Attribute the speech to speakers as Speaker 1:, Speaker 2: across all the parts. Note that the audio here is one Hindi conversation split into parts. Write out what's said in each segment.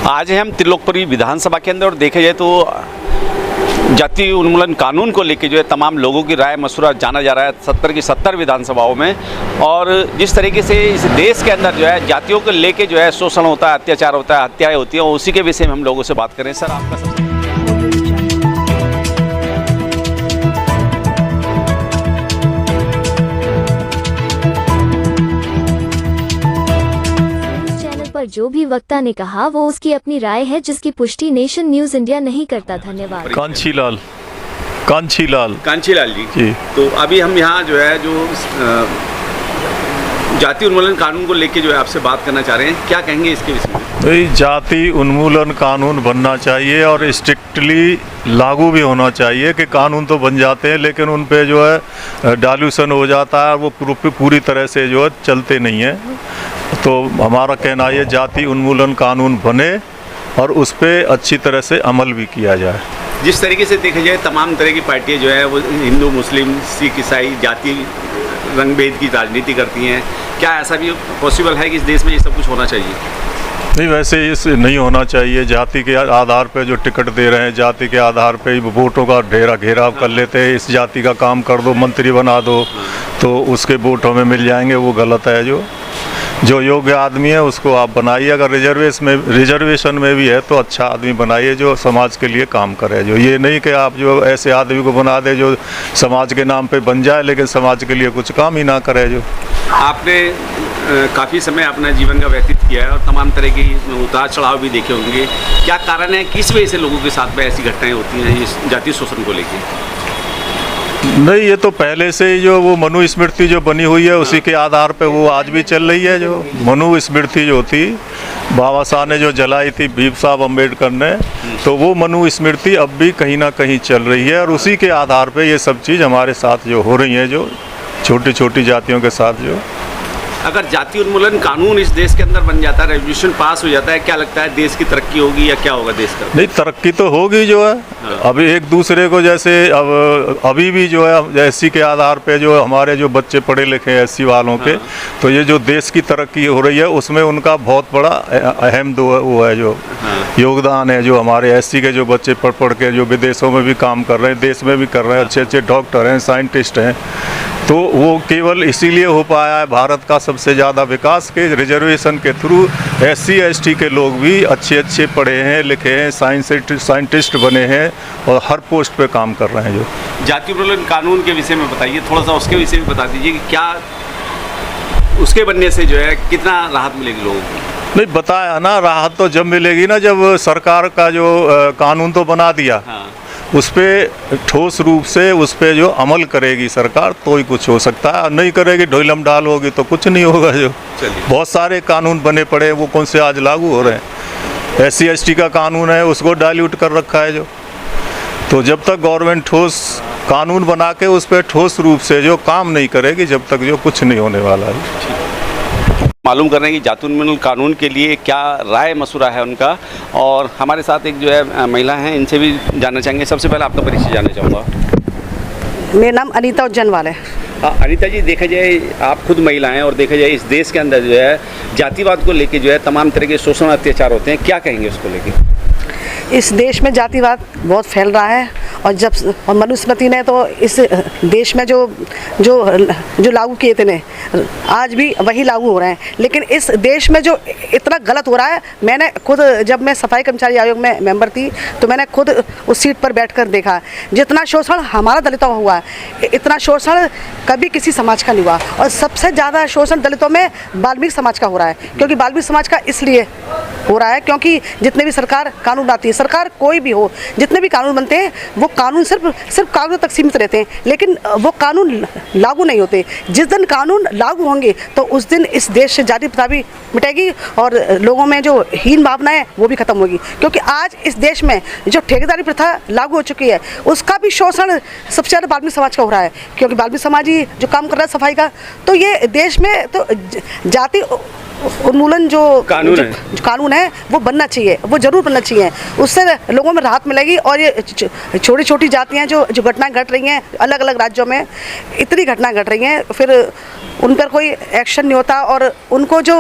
Speaker 1: आज है हम त्रिलोकपुरी विधानसभा के अंदर और देखे जाए तो जाति उन्मूलन कानून को लेकर जो है तमाम लोगों की राय मशवरा जाना जा रहा है 70 की 70 विधानसभाओं में। और जिस तरीके से इस देश के अंदर जो है जातियों को लेकर जो है शोषण होता है, अत्याचार होता है, हत्याएं होती हैं, उसी के विषय में हम लोगों से बात करें। सर आपका
Speaker 2: पर जो भी वक्ता ने कहा वो उसकी अपनी राय है, जिसकी पुष्टि नेशन न्यूज इंडिया नहीं करता। धन्यवाद।
Speaker 3: कांचीलाल
Speaker 1: जी। तो अभी हम यहाँ जो है जो जाति उन्मूलन कानून को लेके जो है आपसे बात करना चाह रहे हैं, क्या कहेंगे इसके विषय में?
Speaker 3: तो जाति उन्मूलन कानून बनना चाहिए और स्ट्रिक्टली लागू भी होना चाहिए कि कानून तो बन जाते हैं लेकिन उन पे जो है डाल्यूशन हो जाता है, वो पूरी तरह से जो है चलते नहीं है। तो हमारा कहना ये जाति उन्मूलन कानून बने और उस पर अच्छी तरह से अमल भी किया जाए।
Speaker 1: जिस तरीके से देखा जाए तमाम तरह की पार्टियां जो है वो हिंदू, मुस्लिम, सिख, ईसाई, जाति रंग भेद की राजनीति करती हैं, क्या ऐसा भी पॉसिबल है कि इस देश में ये सब कुछ होना चाहिए?
Speaker 3: नहीं, वैसे ये नहीं होना चाहिए। जाति के आधार पे जो टिकट दे रहे हैं, जाति के आधार पे वोटों का घेराव कर लेते हैं, इस जाति का काम कर दो, मंत्री बना दो तो उसके वोटों में मिल जाएंगे, वो गलत है। जो योग्य आदमी है उसको आप बनाइए। अगर रिजर्वेशन में भी है तो अच्छा आदमी बनाइए जो समाज के लिए काम करे। जो ये नहीं कि आप जो ऐसे आदमी को बना दे जो समाज के नाम पे बन जाए लेकिन समाज के लिए कुछ काम ही ना करे। जो आपने
Speaker 1: काफ़ी समय अपना जीवन का व्यतीत किया है और तमाम तरह की उतार चढ़ाव भी देखे होंगे, क्या कारण है, किस वजह से लोगों के साथ में ऐसी घटनाएं होती हैं इस जातीय शोषण को लेकर?
Speaker 3: नहीं, ये तो पहले से ही जो वो मनु स्मृति जो बनी हुई है उसी के आधार पे वो आज भी चल रही है। जो मनु स्मृति जो थी बाबा साहब ने जो जलाई थी भीम साहब अम्बेडकर ने, तो वो मनु स्मृति अब भी कहीं ना कहीं चल रही है और उसी के आधार पे ये सब चीज़ हमारे साथ जो हो रही है, जो छोटी छोटी जातियों के साथ। जो
Speaker 1: अगर जाति उन्मूलन कानून इस देश के अंदर बन जाता है, रेजोल्यूशन पास हो जाता है, क्या लगता है देश की तरक्की होगी या क्या होगा देश का?
Speaker 3: नहीं, तरक्की तो होगी। जो है अभी एक दूसरे को जैसे अभी भी जो है एससी के आधार पे जो हमारे जो बच्चे पढ़े लिखे हैं एससी वालों के, तो ये जो देश की तरक्की हो रही है उसमें उनका बहुत बड़ा अहम वो है जो योगदान है। जो हमारे एससी के जो बच्चे पढ़ के जो विदेशों में भी काम कर रहे हैं, देश में भी कर रहे हैं, अच्छे अच्छे डॉक्टर हैं, साइंटिस्ट हैं, तो वो केवल इसीलिए हो पाया है भारत का सबसे ज़्यादा विकास के रिजर्वेशन के थ्रू। एससी एसटी के लोग भी अच्छे पढ़े हैं, लिखे हैं, साइंटिस्ट बने हैं और हर पोस्ट पे काम कर रहे हैं। जो
Speaker 1: जाति उन्मूलन कानून के विषय में बताइए, थोड़ा सा उसके विषय में बता दीजिए कि क्या उसके बनने से जो है कितना राहत मिलेगी लोगों को?
Speaker 3: नहीं, बताया ना, राहत तो जब मिलेगी ना जब सरकार का जो कानून तो बना दिया, उस पर ठोस रूप से उस पर जो अमल करेगी सरकार तो ही कुछ हो सकता है। नहीं करेगी, ढोलम डाल होगी तो कुछ नहीं होगा। जो बहुत सारे कानून बने पड़े हैं वो कौन से आज लागू हो रहे हैं। एससी एसटी का कानून है उसको डाइल्यूट कर रखा है। जो तो जब तक गवर्नमेंट ठोस कानून बना के उस पर ठोस रूप से जो काम नहीं करेगी जब तक जो कुछ नहीं होने वाला है।
Speaker 1: मालूम कर रहे हैं कि जाति उन्मूलन कानून के लिए क्या राय मशवरा है उनका, और हमारे साथ एक जो है महिला हैं, इनसे भी जानना चाहेंगे। सबसे पहले आपका परिचय जानना चाहूँगा।
Speaker 4: मेरा नाम अनीता उज्जैनवाल है।
Speaker 1: अनीता जी, देखा जाए आप खुद महिला हैं और देखा जाए इस देश के अंदर जो है जातिवाद को लेके जो है तमाम तरह के शोषण अत्याचार होते हैं, क्या कहेंगे उसको लेके?
Speaker 4: इस देश में जातिवाद बहुत फैल रहा है और मनुस्मृति ने तो इस देश में जो लागू किए थे आज भी वही लागू हो रहे हैं। लेकिन इस देश में जो इतना गलत हो रहा है, मैंने खुद जब मैं सफाई कर्मचारी आयोग में मेंबर थी तो मैंने खुद उस सीट पर बैठकर देखा। जितना शोषण हमारा दलितों में हुआ है इतना शोषण कभी किसी समाज का नहीं हुआ। और सबसे ज़्यादा शोषण दलितों में वाल्मीकि समाज का हो रहा है, क्योंकि वाल्मीकि समाज का इसलिए हो रहा है क्योंकि जितने भी सरकार कानून लाती है, सरकार कोई भी हो, जितने भी कानून बनते हैं वो कानून सिर्फ कागजों तक सीमित रहते हैं, लेकिन वो कानून लागू नहीं होते। जिस दिन कानून लागू होंगे तो उस दिन इस देश से जाति प्रथा भी मिटेगी और लोगों में जो हीन भावना है वो भी खत्म होगी। क्योंकि आज इस देश में जो ठेकेदारी प्रथा लागू हो चुकी है उसका भी शोषण सबसे ज़्यादा वाल्मीकि समाज का हो रहा है, क्योंकि वाल्मीकि समाज ही जो काम कर रहा है सफाई का। तो ये देश में तो जाति उन्मूलन जो
Speaker 1: कानून
Speaker 4: है वो बनना चाहिए, वो जरूर बनना चाहिए। उससे लोगों में राहत मिलेगी। और ये छोटी छोटी जातियाँ जो घटनाएं घट रही हैं अलग अलग राज्यों में, इतनी घटनाएं घट रही हैं, फिर उन पर कोई एक्शन नहीं होता और उनको जो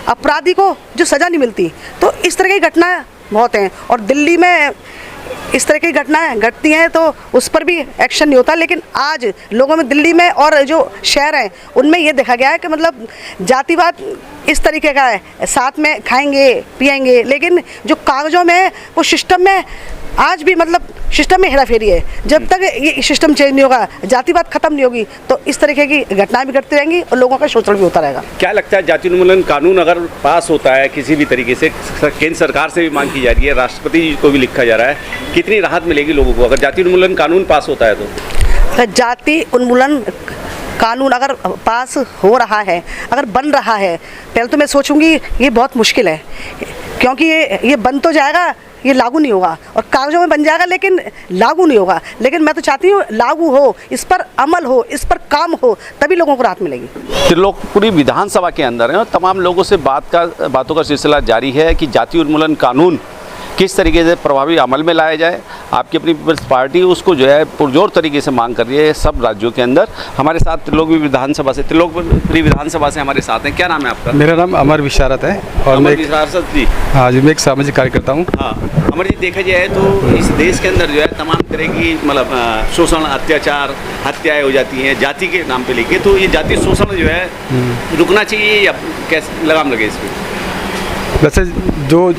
Speaker 4: अपराधी को जो सज़ा नहीं मिलती। तो इस तरह की घटनाएं बहुत हैं और दिल्ली में इस तरह की घटनाएं घटती हैं तो उस पर भी एक्शन नहीं होता। लेकिन आज लोगों में, दिल्ली में और जो शहर हैं उनमें ये देखा गया है कि मतलब जातिवाद इस तरीके का है, साथ में खाएंगे पिएंगे, लेकिन जो कागज़ों में है वो सिस्टम में आज भी मतलब सिस्टम में हेराफेरी है। जब तक ये सिस्टम चेंज नहीं होगा, जातिवाद खत्म नहीं होगी, तो इस तरीके की घटनाएं भी घटती रहेंगी और लोगों का शोषण भी होता रहेगा।
Speaker 1: क्या लगता है जाति उन्मूलन कानून अगर पास होता है किसी भी तरीके से, केंद्र सरकार से भी मांग की जा रही है, राष्ट्रपति जी को भी लिखा जा रहा है, कितनी राहत मिलेगी लोगों को अगर जाति उन्मूलन कानून पास होता है तो?
Speaker 4: जाति उन्मूलन कानून अगर पास हो रहा है, अगर बन रहा है, पहले तो मैं सोचूंगी ये बहुत मुश्किल है, क्योंकि ये बन तो जाएगा, ये लागू नहीं होगा। और कागजों में बन जाएगा लेकिन लागू नहीं होगा। लेकिन मैं तो चाहती हूँ लागू हो, इस पर अमल हो, इस पर काम हो, तभी लोगों को राहत मिलेगी।
Speaker 1: त्रिलोकपुरी विधानसभा के अंदर है और तमाम लोगों से बातों का सिलसिला जारी है कि जाति उन्मूलन कानून किस तरीके से प्रभावी अमल में लाया जाए। आपकी अपनी पीपल्स पार्टी उसको जो है पुरजोर तरीके से मांग कर रही है सब राज्यों के अंदर। हमारे साथ त्रिलोकपुरी विधानसभा से हमारे साथ हैं। क्या नाम है आपका?
Speaker 5: मेरा नाम अमर विशारद है और मैं
Speaker 1: जी।
Speaker 5: हाँ जी, मैं एक सामाजिक कार्यकर्ता हूँ।
Speaker 1: हाँ अमर जी, देखा जाए तो इस देश के अंदर जो है तमाम तरह की मतलब शोषण, अत्याचार, हत्याएं हो जाती हैं जाति के नाम पे लेके। तो ये जाति शोषण जो है रुकना चाहिए या कैसे लगाम लगे इस पर?
Speaker 5: वैसे जो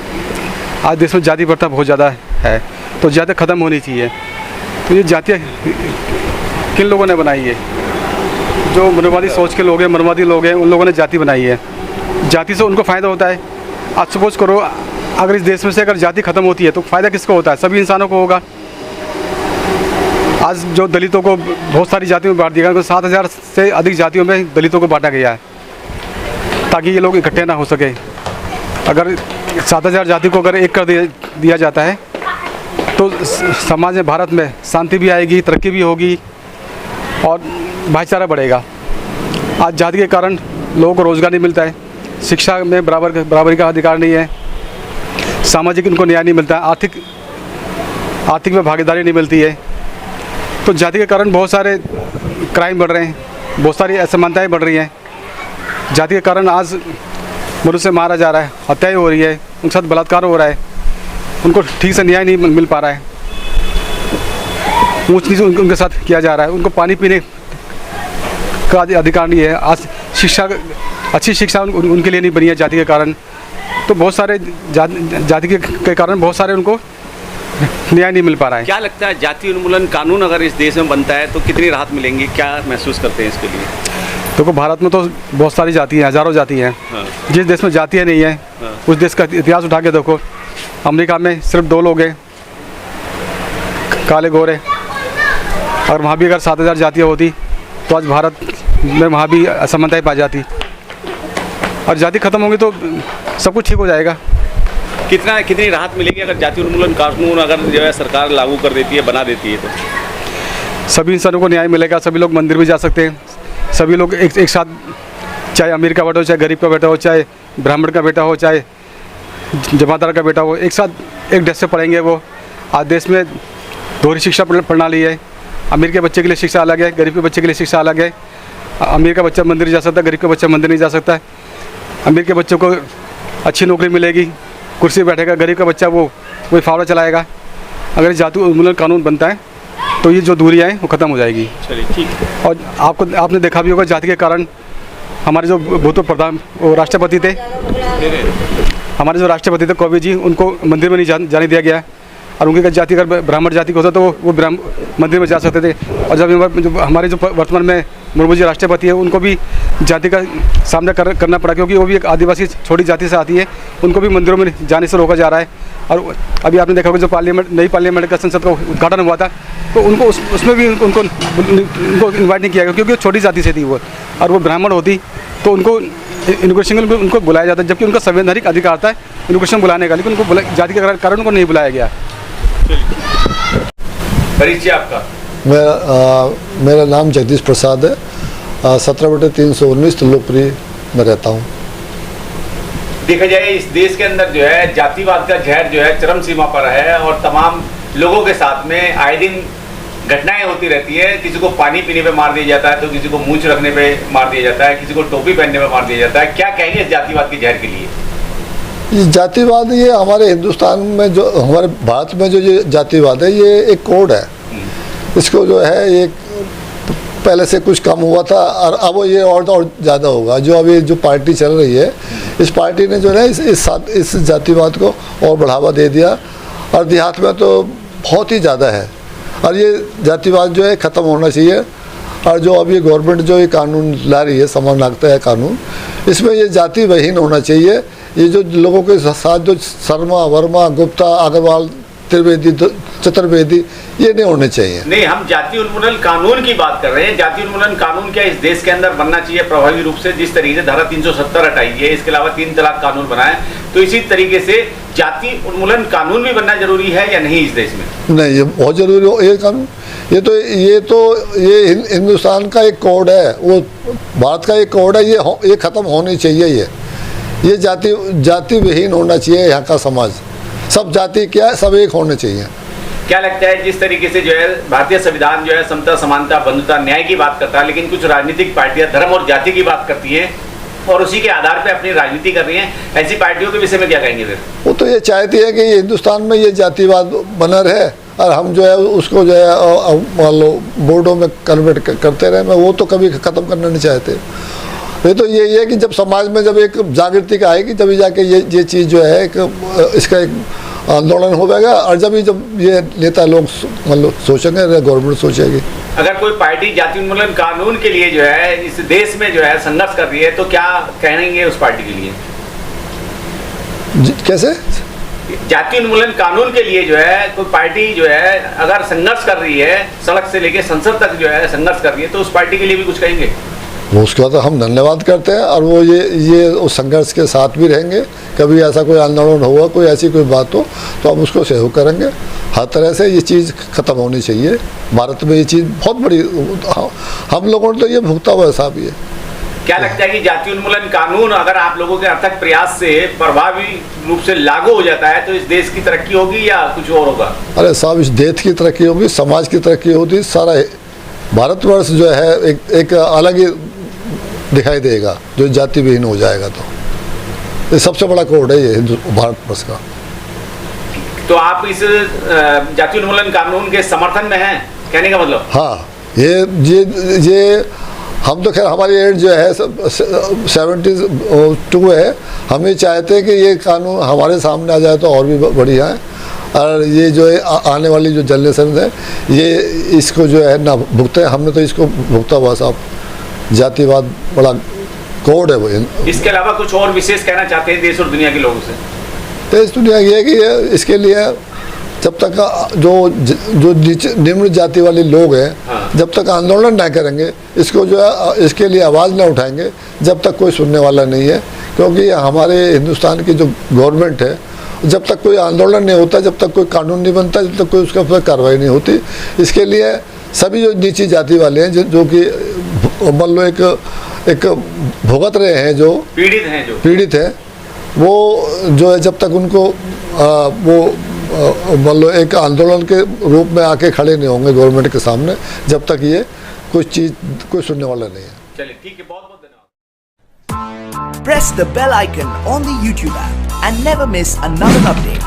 Speaker 5: आज देश में जाति प्रथा बहुत ज़्यादा है तो ज़्यादा ख़त्म होनी चाहिए। तो ये जातियाँ किन लोगों ने बनाई है? जो मनोवादी सोच के लोग हैं, मनोवादी लोग हैं, उन लोगों ने जाति बनाई है। जाति से उनको फ़ायदा होता है। आज सपोज करो अगर इस देश में से अगर जाति ख़त्म होती है तो फ़ायदा किसको होता है? सभी इंसानों को होगा। आज जो दलितों को बहुत सारी जातियों में बांट दिया गया, 7,000 से अधिक जातियों में दलितों को बांटा गया है ताकि ये लोग इकट्ठे ना हो सके। अगर 7,000 जाति को अगर एक कर दिया जाता है तो समाज में, भारत में शांति भी आएगी, तरक्की भी होगी और भाईचारा बढ़ेगा। आज जाति के कारण लोगों को रोज़गार नहीं मिलता है, शिक्षा में बराबरी का अधिकार नहीं है, सामाजिक उनको न्याय नहीं मिलता है, आर्थिक में भागीदारी नहीं मिलती है। तो जाति के कारण बहुत सारे क्राइम बढ़ रहे हैं, बहुत सारी असमानताएँ बढ़ रही हैं। जाति के कारण आज मनुष्य मारा जा रहा है, हत्याएं हो रही है, उनके साथ बलात्कार हो रहा है, उनको ठीक से न्याय नहीं मिल पा रहा है, ऊंच नीच उनके साथ किया जा रहा है, उनको पानी पीने का अधिकार नहीं है। आज शिक्षा, अच्छी शिक्षा उनके लिए नहीं बनी है जाति के कारण। तो बहुत सारे जाति के कारण बहुत सारे उनको न्याय नहीं मिल पा रहा है।
Speaker 1: क्या लगता है जाति उन्मूलन कानून अगर इस देश में बनता है तो कितनी राहत मिलेंगी? क्या महसूस करते हैं इसके लिए?
Speaker 5: देखो भारत में तो बहुत सारी जाति हैं, हज़ारों जाति हैं।
Speaker 1: हाँ।
Speaker 5: जिस देश में जातियाँ नहीं हैं उस देश का इतिहास उठा के देखो। अमेरिका में सिर्फ 2 लोग हैं, काले गोरे। और वहाँ भी अगर 7,000 जातियाँ होती तो आज भारत में वहाँ भी असमानताएँ पा जाती। और जाति खत्म होगी तो सब कुछ ठीक हो जाएगा।
Speaker 1: कितनी राहत मिलेगी अगर जाति उन्मूलन कानून अगर जो है सरकार लागू कर देती है, बना देती है तो?
Speaker 5: सभी इंसानों को न्याय मिलेगा, सभी लोग मंदिर भी जा सकते हैं, सभी लोग एक साथ, चाहे अमीर का बेटा हो, चाहे गरीब का बेटा हो, चाहे ब्राह्मण का बेटा हो, चाहे जमादार का बेटा हो, एक साथ एक डेस्क से पढ़ेंगे। वो आज देश में दोहरी शिक्षा प्रणाली है। अमीर के बच्चे के लिए शिक्षा अलग है, गरीब के बच्चे के लिए शिक्षा अलग है। अमीर का बच्चा मंदिर जा सकता है, गरीब का बच्चा मंदिर नहीं जा सकता है। अमीर के बच्चों को अच्छी नौकरी मिलेगी, कुर्सी बैठेगा, गरीब का बच्चा वो फावड़ा चलाएगा। अगर जाति उन्मूलन कानून बनता है तो ये जो दूरियाँ हैं वो ख़त्म हो जाएगी।
Speaker 1: चलिए ठीक है।
Speaker 5: और आपने देखा भी होगा जाति के कारण हमारे जो भूतपूर्व प्रधान वो राष्ट्रपति थे, हमारे जो राष्ट्रपति थे कोविंद जी, उनको मंदिर में नहीं जाने दिया गया। और उनकी जाति अगर ब्राह्मण जाति का होता तो वो मंदिर में जा सकते थे। और जब हमारे जो वर्तमान में मुर्मू जी राष्ट्रपति है, उनको भी जाति का सामना करना पड़ा, क्योंकि वो भी एक आदिवासी छोटी जाति से आती है, उनको भी मंदिरों में जाने से रोका जा रहा है। और अभी आपने देखा होगा जो नई पार्लियामेंट का संसद का उद्घाटन हुआ था तो उनको उसमें भी उनको इन्वाइट नहीं किया गया, क्योंकि वो छोटी जाति से थी वो, और वो ब्राह्मण होती तो उनको इनोग्रेशन में उनको बुलाया जाता है, जबकि उनका संवैधानिक अधिकार था इनोग्रेशन बुलाने का, लेकिन उनको जाति के कारण उनको नहीं बुलाया गया।
Speaker 1: परिचय आपका?
Speaker 6: मेरा नाम जगदीश प्रसाद है। 17/319 त्रिलोकपुरी में रहता हूँ।
Speaker 1: देखा जाए इस देश के अंदर जो है जातिवाद का जहर जो है चरम सीमा पर है और तमाम लोगों के साथ में आए दिन घटनाएं होती रहती है। किसी को पानी पीने पे मार दिया जाता है, तो किसी को मूंछ रखने पे मार दिया जाता है, किसी को टोपी पहनने पे मार दिया जाता है। क्या कहेंगे इस जातिवाद के जहर के लिए?
Speaker 6: ये जातिवाद, ये हमारे हिंदुस्तान में जो, हमारे भारत में जो ये जातिवाद है, ये एक कोड है। इसको जो है ये पहले से कुछ कम हुआ था और अब ये और ज़्यादा होगा। जो अभी जो पार्टी चल रही है, इस पार्टी ने जो है इस जातिवाद को और बढ़ावा दे दिया और देहात में तो बहुत ही ज़्यादा है। और ये जातिवाद जो है ख़त्म होना चाहिए। और जो अभी गवर्नमेंट जो ये कानून ला रही है, समान नागरिकता है कानून, इसमें ये जाति विहीन होना चाहिए। ये जो लोगों के साथ जो शर्मा, वर्मा, गुप्ता, अग्रवाल, त्रिवेदी, चतुर्वेदी, ये नहीं होने चाहिए।
Speaker 1: नहीं, हम जाति उन्मूलन कानून की बात कर रहे हैं। जाति उन्मूलन कानून क्या इस देश के अंदर बनना चाहिए प्रभावी रूप से? जिस तरीके से धारा 370 हटाई है, इसके अलावा 3 तलाक कानून बना है, तो इसी तरीके से जाति उन्मूलन कानून भी बनना जरूरी है या नहीं इस देश में? नहीं,
Speaker 6: ये बहुत जरूरी हो ये कानून। ये हिंदुस्तान का एक कोड है, वो भारत का एक कोड है। ये ख़त्म होनी चाहिए। ये जाति विहीन होना चाहिए यहाँ का समाज। सब जाति क्या है, सब एक होने चाहिए।
Speaker 1: क्या लगता है जिस तरीके से जो है भारतीय संविधान जो है समता, समानता, बंधुता, न्याय की बात करता है, लेकिन कुछ राजनीतिक पार्टियां धर्म और जाति की बात करती हैं और उसी के आधार पे अपनी राजनीति कर रही हैं, ऐसी पार्टियों के विषय में क्या कहेंगे फिर?
Speaker 6: वो तो ये चाहती है कि हिंदुस्तान में ये जातिवाद बना रहे और हम जो है उसको जो है मान लो बोर्डों में कन्वर्ट करते रहे। मैं वो तो कभी ख़त्म करना नहीं चाहते। ये तो ये है कि जब समाज में जब एक जागृति का आएगी, तभी जाके ये चीज़ जो है इसका एक आंदोलन हो जाएगा। और जब ये नेता लोग मतलब सोचेंगे, गवर्नमेंट सोचेगी।
Speaker 1: अगर कोई पार्टी जाति उन्मूलन कानून के लिए जो है इस देश में जो है संघर्ष कर रही है, तो क्या कहेंगे उस पार्टी के लिए?
Speaker 6: कैसे?
Speaker 1: जाति उन्मूलन कानून के लिए जो है कोई पार्टी जो है अगर संघर्ष कर रही है, सड़क से लेके संसद तक जो है संघर्ष कर रही है, तो उस पार्टी के लिए भी कुछ कहेंगे?
Speaker 6: वो उसका तो हम धन्यवाद करते हैं और वो ये उस संघर्ष के साथ भी रहेंगे। कभी ऐसा कोई आंदोलन हुआ, कोई ऐसी कोई बात हो, तो हम उसको सहयोग करेंगे। हर तरह से ये चीज़ ख़त्म होनी चाहिए। भारत में ये चीज़ बहुत बड़ी, हम लोगों ने तो ये भुगता हुआ हिसाब ही है।
Speaker 1: क्या लगता है कि जाति उन्मूलन कानून अगर आप लोगों के अथक प्रयास से प्रभावी रूप से लागू हो जाता है, तो इस देश की तरक्की होगी या कुछ और होगा? अरे
Speaker 6: साहब, इस देश की तरक्की होगी, समाज की तरक्की होगी, सारा भारतवर्ष जो है एक अलग ही दिखाई देगा जो जाति विहीन हो जाएगा। तो ये सबसे बड़ा कोड है ये भारतवर्ष का।
Speaker 1: तो आप इस जाति उन्मूलन कानून के समर्थन में हैं, कहने का मतलब?
Speaker 6: हाँ, ये हम तो खैर हमारी एज जो है 72 है। हम ये चाहते हैं कि ये कानून हमारे सामने आ जाए तो और भी बढ़िया है। और ये जो है आने वाली जो जनरेशन है, ये इसको जो है ना भुगते। हमने तो इसको भुगता हुआ साहब। जातिवाद बड़ा कोड है वो।
Speaker 1: इसके अलावा कुछ और विशेष कहना चाहते हैं देश और दुनिया के लोगों से?
Speaker 6: देश दुनिया ये है कि इसके लिए जब तक जो निम्न जाति वाले लोग हैं,
Speaker 1: हाँ।
Speaker 6: जब तक आंदोलन नहीं करेंगे, इसको जो है इसके लिए आवाज़ ना उठाएंगे, जब तक कोई सुनने वाला नहीं है। क्योंकि हमारे हिंदुस्तान की जो गवर्नमेंट है, जब तक कोई आंदोलन नहीं होता, जब तक कोई कानून नहीं बनता, जब तक कोई उसका पर कार्रवाई नहीं होती, इसके लिए सभी जो नीची जाति वाले हैं जो कि मान लो एक भुगत रहे हैं, जो पीड़ित हैं, वो जो है जब तक उनको वो मान लो एक आंदोलन के रूप में आके खड़े नहीं होंगे गवर्नमेंट के सामने, जब तक ये कोई सुनने वाला नहीं है।
Speaker 1: चलिए ठीक है, बहुत बहुत धन्यवाद।
Speaker 7: Press the bell icon on the YouTube app and never miss another update.